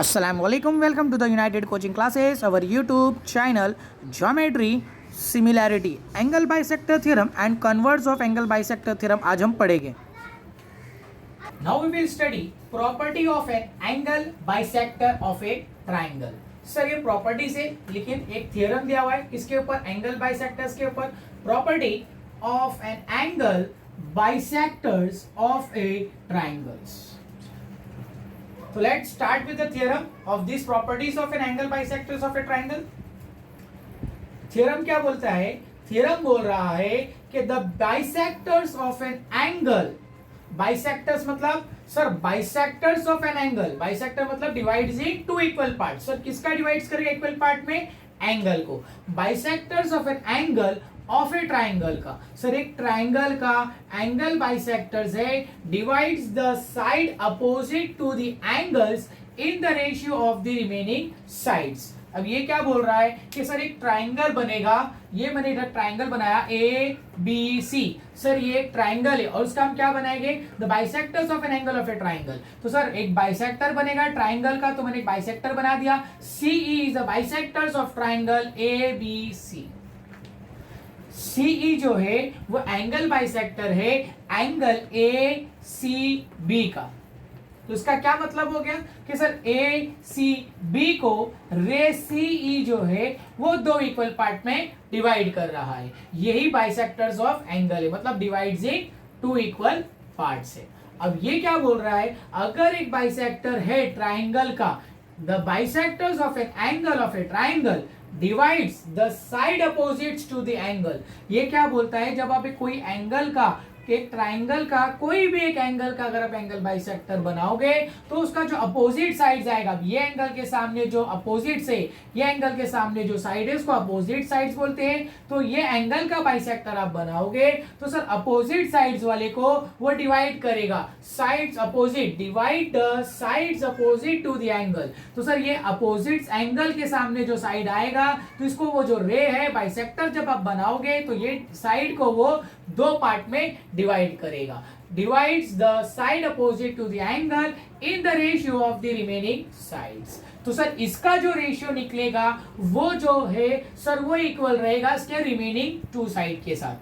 Assalamualaikum, welcome to the United Coaching Classes, our YouTube channel, Geometry, Similarity, Angle Bisector Theorem and Converse of Angle Bisector Theorem आज हम पढ़ेंगे. Now we will study property of an angle bisector of a triangle. Sir ये property से लेकिन एक theorem दिया हुआ है किसके ऊपर, एंगल बाइसेक्टर्स के ऊपर. Property of an angle bisectors of A triangles. So let's start with the theorem of these properties of an angle bisectors of a triangle. Theorem क्या बोलता है? Theorem बोल रहा है कि the bisectors of an angle, bisectors मतलब sir bisectors of an angle, bisector मतलब divides in two equal parts. Sir किसका divides करेगा equal part में? Angle को. Bisectors of an angle of a triangle का. सर एक ट्राइंगल का angle bisectors है, divides the side opposite to the angles in the ratio of the remaining sides. अब ये क्या बोल रहा है कि सर एक ट्राइंगल बनेगा, ये मैंने इधर ट्राइंगल बनाया ए बी सी. सर ये एक ट्राइंगल है और उसका हम क्या बनाएंगे, the bisectors of an angle of a triangle. तो सर एक बाइसेक्टर बनेगा ट्राइंगल का, तो मैंने एक बाइसेक्टर बना दिया. C is the bisectors of triangle A B C. CE जो है वो एंगल बाइसेक्टर है एंगल ए सी बी का. तो इसका क्या मतलब हो गया कि सर ए सी बी को रे सीई जो है वो दो इक्वल पार्ट में डिवाइड कर रहा है. यही बाइसेक्टर्स ऑफ एंगल है, मतलब divides in two equal parts है. अब ये क्या बोल रहा है, अगर एक बाइसेक्टर है ट्राइंगल का, the bisectors of an angle of a triangle divides the side opposites to the angle. ये क्या बोलता है, जब आप कोई एंगल का, एक ट्राइंगल का कोई भी एक एंगल का अगर आप एंगल बाइसेक्टर बनाओगे तो उसका जो अपोजिट साइड आएगा, ये एंगल के सामने जो अपोजिट से ये एंगल के सामने जो साइड है उसको अपोजिट साइड्स बोलते हैं. तो ये एंगल का बाइसेक्टर आप बनाओगे तो सर अपोजिट साइड्स वाले को वो डिवाइड करेगा. Sides opposite, divide the sides opposite to the angle. तो सर ये अपोजिट एंगल के सामने जो साइड आएगा तो इसको वो जो रे है बाइसेक्टर जब आप बनाओगे तो ये साइड को वो दो पार्ट में डिवाइड करेगा. Divides the side opposite to the angle in the ratio of the remaining sides. तो सर इसका जो रेशियो निकलेगा वो जो है सर वो इक्वल रहेगा इसके रिमेनिंग टू साइड के साथ.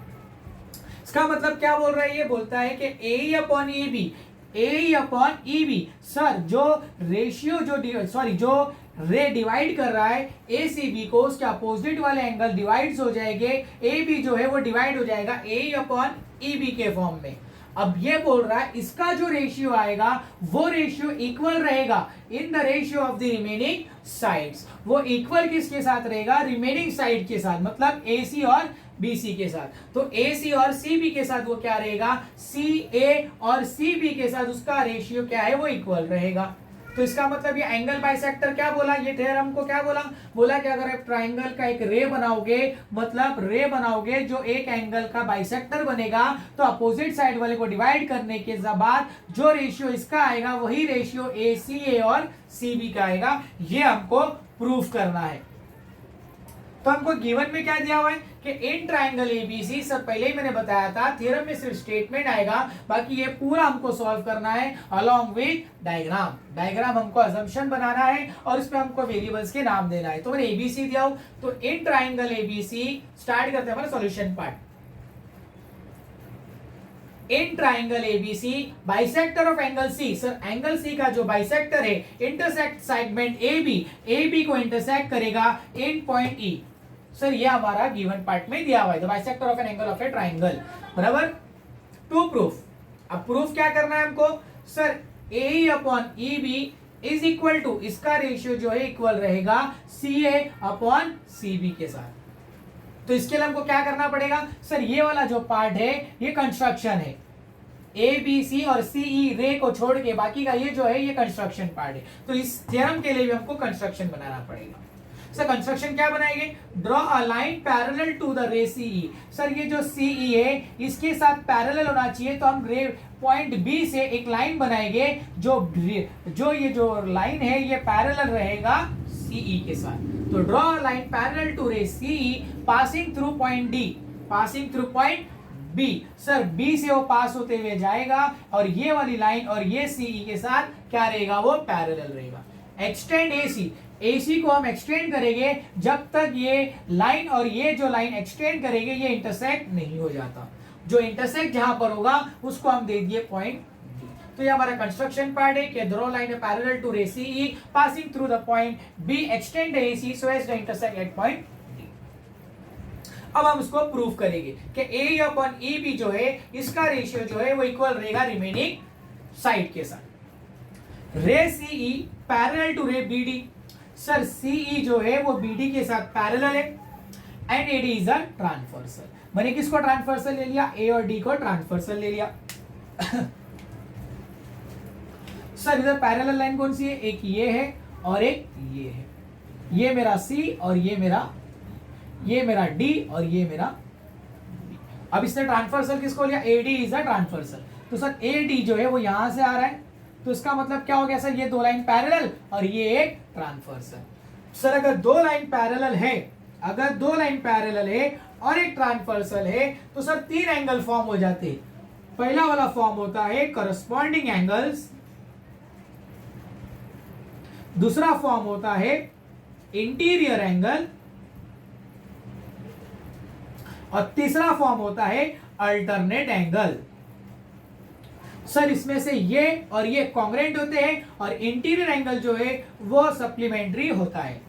इसका मतलब क्या बोल रहा है, ये बोलता है कि A upon A B, A upon E B. Sir जो रेशियो जो रे डिवाइड कर रहा है ए सी बी को, उसके अपोजिट वाले एंगल डिवाइड्स हो जाएंगे, ए बी जो है वो डिवाइड हो जाएगा ए अपॉन ई बी के फॉर्म में. अब ये बोल रहा है इसका जो रेशियो आएगा वो रेशियो इक्वल रहेगा इन the ratio of the remaining sides. वो इक्वल किसके साथ रहेगा, रिमेनिंग साइड के साथ, मतलब ए सी और बी सी के साथ. तो ए सी और सी बी के साथ वो क्या रहेगा, सी ए और सी बी के साथ उसका रेशियो क्या है वो इक्वल रहेगा. तो इसका मतलब ये एंगल बाइसेक्टर क्या बोला, ये थ्योरम को क्या बोला कि अगर आप ट्राइंगल का एक रे बनाओगे, मतलब रे बनाओगे जो एक एंगल का बाइसेक्टर बनेगा, तो अपोजिट साइड वाले को डिवाइड करने के बाद जो रेशियो इसका आएगा वही रेशियो ए सी ए और सी बी का आएगा. ये हमको प्रूफ करना है. तो हमको गिवन में क्या दिया हुआ है कि इन ट्राइंगल एबीसी, सर पहले ही मैंने बताया था थ्योरम में सिर्फ स्टेटमेंट आएगा, बाकी ये पूरा हमको सॉल्व करना है अलोंग विद डायग्राम. डायग्राम हमको अजम्पशन बनाना है और इसमें हमको वेरिएबल्स के नाम देना है. तो मैंने एबीसी दिया हूं. तो इन ट्राइंगल एबीसी स्टार्ट करते हैं हमारा solution part. In triangle ABC bisector of angle C. Sir angle C का जो बाइसेक्टर है इंटरसेक्ट सेगमेंट ए बी को इंटरसेक्ट करेगा इन पॉइंट ई. सर ये हमारा गिवन पार्ट में दिया हुआ है, the bisector of an angle of a triangle. बराबर. To proof. अब प्रूफ क्या करना है हमको, sir A upon E B is equal to, इसका रेशियो जो है इक्वल रहेगा सी ए अपॉन सी बी के साथ. तो इसके लिए हमको क्या करना पड़ेगा, सर ये वाला जो पार्ट है ये कंस्ट्रक्शन है, ए बी सी और सी ई रे को छोड़ के बाकी का ये जो है ये कंस्ट्रक्शन पार्ट है. तो इस थ्योरम के लिए भी हमको कंस्ट्रक्शन बनाना पड़ेगा. सर कंस्ट्रक्शन क्या बनाएंगे, draw a line parallel to the ray CE. Sir ये जो सीई है इसके साथ पैरेलल होना चाहिए, तो हम रे पॉइंट बी से एक लाइन बनाएंगे जो ये जो लाइन है ये पैरेलल रहेगा सीई के साथ. तो draw a line parallel to ray CE passing through point D, passing through point B. Sir B से वो पास होते हुए जाएगा और ये वाली लाइन और ये सीई के साथ क्या रहेगा वो पैरेलल रहेगा. एक्सटेंड AC, AC को हम एक्सटेंड करेंगे जब तक ये लाइन और ये जो लाइन एक्सटेंड करेंगे ये इंटरसेक्ट नहीं हो जाता। जो इंटरसेक्ट जहां पर होगा उसको हम दे दिए पॉइंट। तो ये हमारा कंस्ट्रक्शन पार्ट है कि draw line parallel to ray CE passing through the point B, extend AC so as the intersect at point D। अब हम उसको प्रूव करेंगे कि A अपॉन EB जो है इसका रेशियो जो है वो इक्वल रहेगा रिमेनिंग साइड के साथ। रे CE parallel to ray BD, sir CE जो है वो BD के साथ पैरेलल है and AD is a transversal. मैंने किसको ट्रांसवर्सल ले लिया? A और D को ट्रांसवर्सल ले लिया। सर इधर पैरेलल लाइन कौन सी है? एक ये है और एक ये है। ये मेरा C और ये मेरा D और ये मेरा B। अब इसने ट्रांसवर्सल किसको लिया? AD is a transversal. तो सर AD जो है वो यहां से आ रहा है, तो इसका मतलब क्या हो गया सर? ये दो लाइन पैरेलल और ये एक ट्रांसवर्सल। सर अगर दो लाइन पैरेलल है, अगर दो लाइन पैरेलल है और एक ट्रांसवर्सल है तो सर तीन एंगल फॉर्म हो जाते हैं। पहला वाला फॉर्म होता है करस्पॉन्डिंग एंगल्स, दूसरा फॉर्म होता है इंटीरियर एंगल और तीसरा फॉर्म होता है अल्टरनेट एंगल। सर इसमें से ये और ये कॉन्ग्रेंट होते हैं और इंटीरियर एंगल जो है वो सप्लीमेंट्री होता है।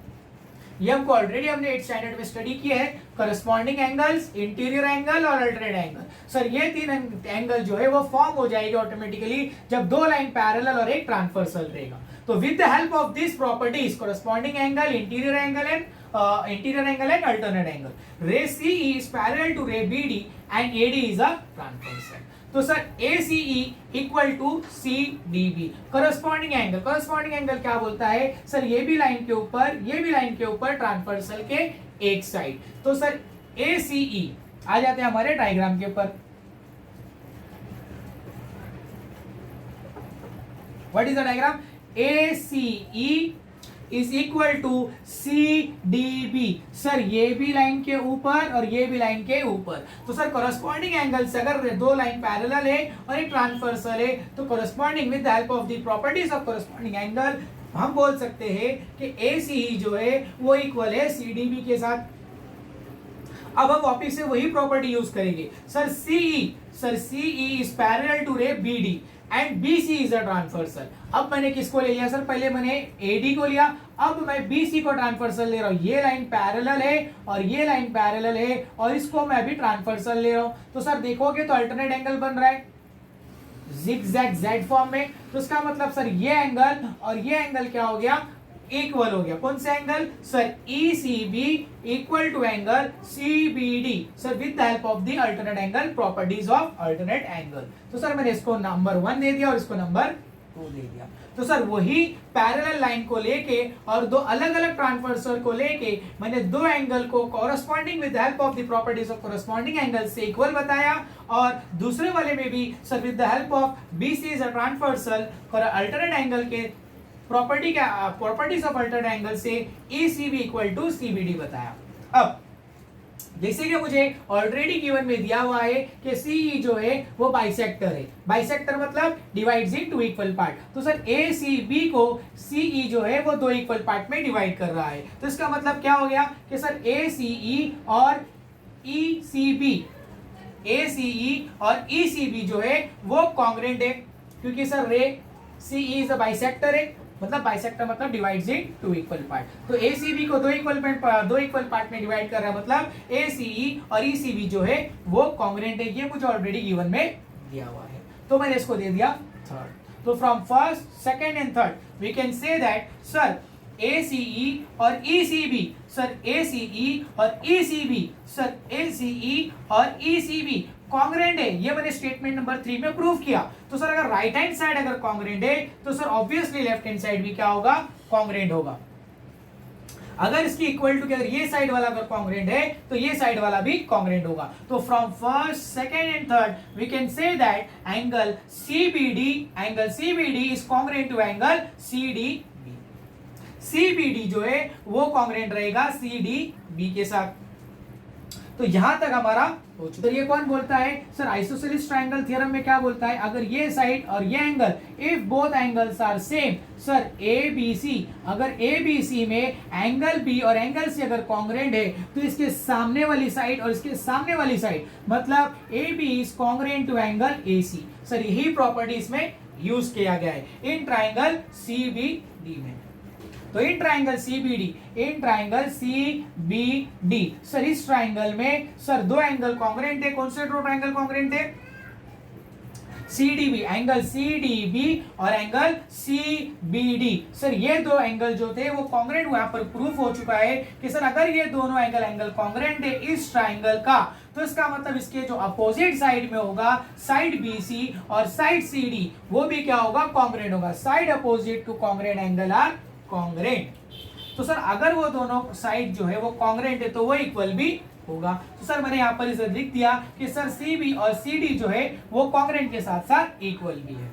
ये हमको ऑलरेडी हमने 8th स्टैंडर्ड में स्टडी किया है। करस्पॉन्डिंग एंगल्स, इंटीरियर एंगल और अल्टरनेट एंगल। सर ये तीन एंगल जो है वो फॉर्म हो जाएगी ऑटोमेटिकली जब दो लाइन पैरेलल और एक ट्रांसवर्सल रहेगा। तो with the help of this properties, corresponding angle, interior angle and alternate angle, रे CE is parallel to ray BD and AD is a transversal। तो sir ACE equal to CDB corresponding angle. Corresponding angle क्या बोलता है? Sir ये भी line के ऊपर, ये भी लाइन के ऊपर ट्रांसवर्सल के एक साइड। तो सर ACE आ जाते हैं हमारे डायग्राम के ऊपर। What is the diagram? ACE is equal to CDB। Sir ये भी लाइन के ऊपर और ये भी लाइन के ऊपर। तो सर करस्पॉन्डिंग एंगल से अगर दो लाइन पैरेलल है और एक ट्रांसवर्सल है तो corresponding with the help of the properties of corresponding angle हम बोल सकते हैं कि ACE जो है वो इक्वल है CDB के साथ। अब हम वापिस से वही प्रॉपर्टी यूज करेंगे। Sir CE is parallel to ray BD and BC is a transversal. अब मैंने किसको ले लिया? सर पहले मैंने AD को लिया, अब मैं BC को ट्रांसवर्सल ले रहा हूं। ये लाइन पैरेलल है और ये लाइन पैरेलल है और इसको मैं अभी ट्रांसवर्सल ले रहा हूं। तो सर देखोगे तो अल्टरनेट एंगल बन रहा है जिगजैग Z फॉर्म में। तो इसका मतलब सर ये एंगल और ये एंगल क्या हो गया? इक्वल हो गया। कौन सा एंगल? Sir ECB equal to angle CBD। Sir with the help of the alternate angle, properties of alternate angle. तो सर मैंने इसको नंबर 1 दे दिया और इसको नंबर 2 दे दिया। तो सर वही पैरेलल लाइन को लेके और दो अलग अलग ट्रांसवर्सल को लेके मैंने दो एंगल को corresponding with the help of the properties of corresponding angle से इक्वल बताया, और दूसरे वाले में भी sir with the help of BC is a transversal और अल्टरनेट एंगल के प्रॉपर्टीज ऑफ अल्टरनेट एंगल से ECB इक्वल टू CBD बताया। अब जैसे कि मुझे ऑलरेडी गिवन में दिया हुआ है कि CE जो है वो बाइसेक्टर है। बाइसेक्टर मतलब divides in two equal part. तो सर ACB को CE जो है वो दो इक्वल पार्ट में डिवाइड कर रहा है। तो इसका मतलब क्या हो गया कि सर ACE और ECB जो है वो कॉन्ग्रेंट है, क्योंकि सर रे CE इज अ बाइसेक्टर है, मतलब बाइसेक्टर मतलब divides in two equal part. तो ACB को दो इक्वल पार्ट में डिवाइड कर रहा है, मतलब ACE और ECB जो है वो कॉन्ग्रेंट है। ये मुझे ऑलरेडी गिवन में दिया हुआ है, तो मैंने इसको दे दिया थर्ड। तो from first, second and third we can say that sir ACE और ECB, सर ACE और ECB कॉन्ग्रेंट है। ये मैंने स्टेटमेंट नंबर 3 में प्रूव किया। तो सर अगर राइट हैंड साइड अगर कॉन्ग्रेंट है तो sir obviously left hand side भी क्या होगा? कॉन्ग्रेंट होगा। अगर इसकी इक्वल टू अगर ये साइड वाला अगर कॉन्ग्रेंट है तो ये साइड वाला भी कॉन्ग्रेंट होगा। तो from first, second and third we can say that angle CBD is congruent to angle CDB। CBD जो है वो कॉन्ग्रेंट रहेगा CDB के साथ। तो यहां तक हमारा हो चुका। तो ये कौन बोलता है सर, आइसोसेलेस ट्रायंगल थ्योरम में क्या बोलता है, अगर ये साइड और ये angle, if both angles are same, sir A B C, अगर ए बी सी में एंगल बी और एंगल सी अगर कॉन्ग्रेंट है तो इसके सामने वाली साइड और इसके सामने वाली साइड, मतलब A B is congruent to angle A C. Sir यही प्रॉपर्टी इसमें यूज किया गया है in triangle C B D में। तो in triangle CBD, in triangle CBD, sir इस ट्राइंगल में सर दो एंगल कॉन्ग्रेंट है। कौन से दो ट्राइंगल कॉन्ग्रेंट है, सीडीबी, एंगल सीडीबी और एंगल सीबीडी। सर ये दो एंगल जो थे वो कॉन्ग्रेंट, यहां पर प्रूफ हो चुका है कि सर अगर ये दोनों एंगल कॉन्ग्रेंट है इस ट्राइंगल का, तो इसका मतलब इसके जो अपोजिट साइड में होगा, साइड बीसी और साइड सीडी, वो भी क्या होगा, कॉन्ग्रेंट होगा। Side opposite to congruent angle are congruent. तो सर अगर वो दोनों साइड जो है वो कॉन्ग्रेंट है तो वो इक्वल भी होगा। तो सर मैंने यहां पर इसे लिख दिया कि सर सीबी और सीडी जो है वो कॉन्ग्रेंट के साथ साथ इक्वल भी है।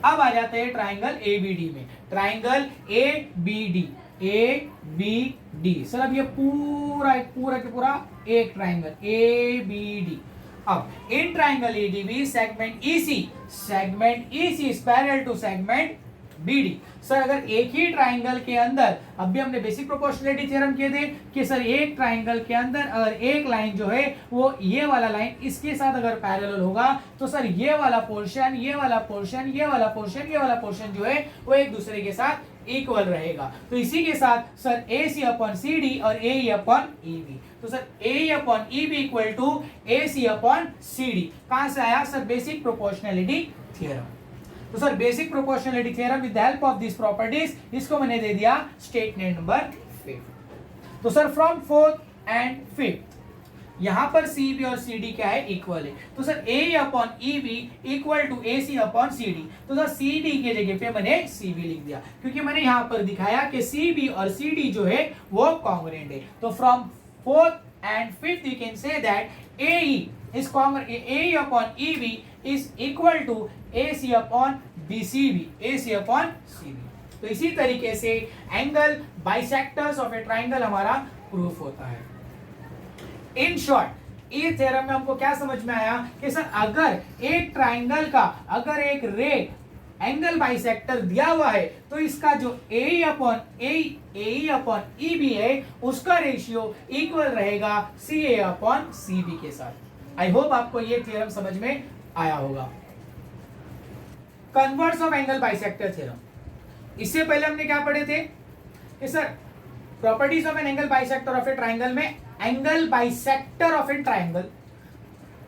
अब आ जाते हैं ट्राइंगल एबीडी में। ट्राइंगल एबीडी, एबीडी, सर अब ये पूरा के पूरा एक ट्राइंगल एबीडी। अब in triangle ADB segment EC is parallel to segment BD. Sir अगर एक ही ट्राइंगल के अंदर, अभी हमने बेसिक प्रोपोर्शनलिटी थ्योरम किए थे कि सर एक ट्राइंगल के अंदर अगर एक लाइन जो है वो ये वाला लाइन इसके साथ अगर पैरेलल होगा तो सर ये वाला पोर्शन, ये वाला पोर्शन, ये वाला पोर्शन, ये वाला पोर्शन जो है वो एक दूसरे के साथ इक्वल रहेगा। तो इसी के साथ sir A C upon C D और A E upon E B, तो sir A E upon E B equal to A C upon C D. कहां से आया सर, बेसिक प्रोपोर्शनलिटी थ्योरम। तो sir basic proportionality theorem with the help of this properties, इसको मैंने दे दिया statement number 5। तो sir from 4th and 5th यहां पर सी बी और सी डी क्या है, इक्वल है। तो sir A upon E B equal to A C upon C D. तो सर सी डी के जगह पे मैंने सी बी लिख दिया क्योंकि मैंने यहां पर दिखाया कि सी बी और सी डी जो है वो कॉन्ग्रेंट है। तो from 4th and 5th you can say that A E is A upon EB is equal to AC upon BCB, AC upon CB। तो इसी तरीके से angle bisectors of a triangle हमारा प्रूफ होता है। इन शॉर्ट इस theorem में हमको क्या समझ में आया कि सर अगर एक ट्राइंगल का अगर एक रे एंगल बाइसेक्टर दिया हुआ है तो इसका जो ए अपॉन ई बी है उसका रेशियो इक्वल रहेगा सी ए अपॉन सी बी के साथ। आई होप आपको ये थ्योरम समझ में आया होगा। Converse of angle bisector theorem, इससे पहले हमने क्या पढ़े थे कि sir properties of an angle bisector of a triangle में angle bisector of a triangle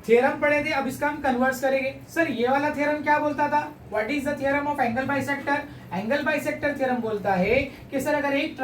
theorem पढ़े थे। अब इसका हम कन्वर्स करेंगे। सर ये वाला थ्योरम क्या बोलता था, what is the theorem of angle bisector. Angle bisector theorem बोलता है कि सर अगर एक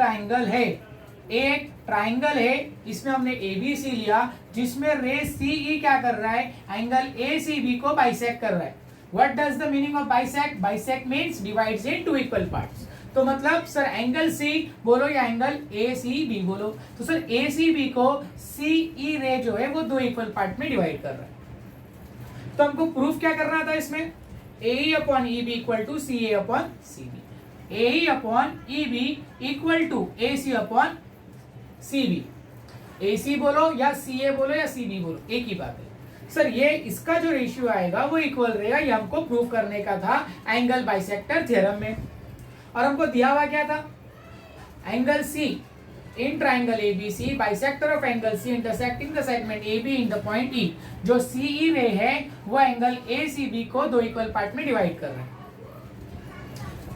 ट्राइंगल है इसमें हमने एबीसी लिया जिसमें रे सीई क्या कर रहा है, एंगल एसीबी को बाइसेक्ट कर रहा है। What does the meaning of bisect, bisect means divides in two equal parts. तो मतलब सर एंगल सी बोलो या एंगल एसीबी बोलो, तो सर एसीबी को सीई रे जो है वो दो इक्वल पार्ट में डिवाइड कर रहा है। तो हमको प्रूफ क्या करना था इसमें, A upon E B equal to C A upon C B, A upon E B equal to A C upon C B. A C बोलो या सी ए बोलो या सी बी बोलो, एक ही बात है। सर ये इसका जो रेशियो आएगा वो इक्वल रहेगा, ये हमको प्रूव करने का था एंगल बाइसेक्टर थ्योरम में। और हमको दिया हुआ क्या था, angle C in triangle ABC bisector of angle C intersecting the segment AB in the point E. जो सीई रे है वो एंगल एसीबी को दो इक्वल पार्ट में डिवाइड कर रहा है।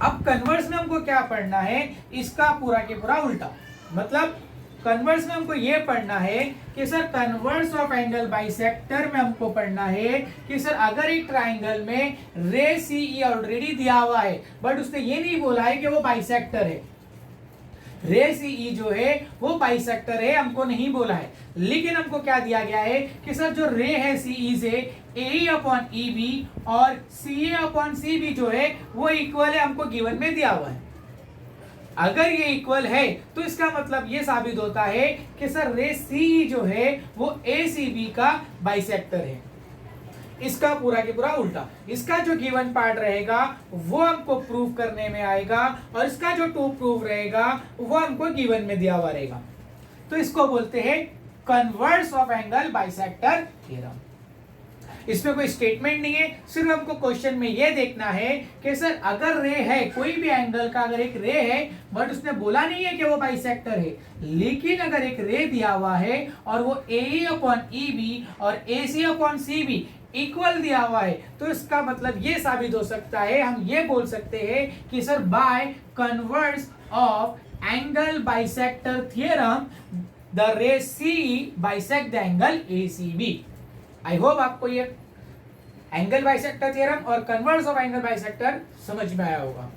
अब कन्वर्स में हमको क्या पढ़ना है, इसका पूरा के पूरा उल्टा। मतलब कन्वर्स में हमको ये पढ़ना है कि sir converse of angle bisector में हमको पढ़ना है कि सर अगर एक ट्राइंगल में रे सीई ऑलरेडी दिया हुआ है बट उसने ये नहीं बोला है कि वो बाइसेक्टर है, रे सीई जो है वो बाइसेक्टर है हमको नहीं बोला है, लेकिन हमको क्या दिया गया है कि सर जो रे है सीई से ए अपॉन ई बी और सी ए अपॉन सी बी जो है वो इक्वल है, हमको गिवन में दिया हुआ है। अगर ये इक्वल है तो इसका मतलब ये साबित होता है कि सर रे सी जो है वो ए सी बी का बाइसेक्टर है। इसका पूरा के पूरा उल्टा, इसका जो गिवन पार्ट रहेगा वो हमको प्रूव करने में आएगा और इसका जो टू प्रूफ रहेगा वो हमको गिवन में दिया हुआ रहेगा। तो इसको बोलते हैं converse of angle bisector theorem. इसमें कोई स्टेटमेंट नहीं है, सिर्फ हमको क्वेश्चन में ये देखना है कि सर अगर रे है, कोई भी एंगल का अगर एक रे है, बट उसने बोला नहीं है कि वो बाइसेक्टर है, लेकिन अगर एक रे दिया हुआ है और वो AE अपॉन EB और AC अपॉन CB इक्वल दिया हुआ है, तो इसका मतलब ये साबित हो सकता है, हम ये बोल सकते हैं कि sir by converse of angle bisector theorem the रे CE bisect the angle ACB। I hope आपको ये एंगल बाइसेक्टर थ्योरम और कन्वर्स ऑफ एंगल बाइसेक्टर समझ में आया होगा।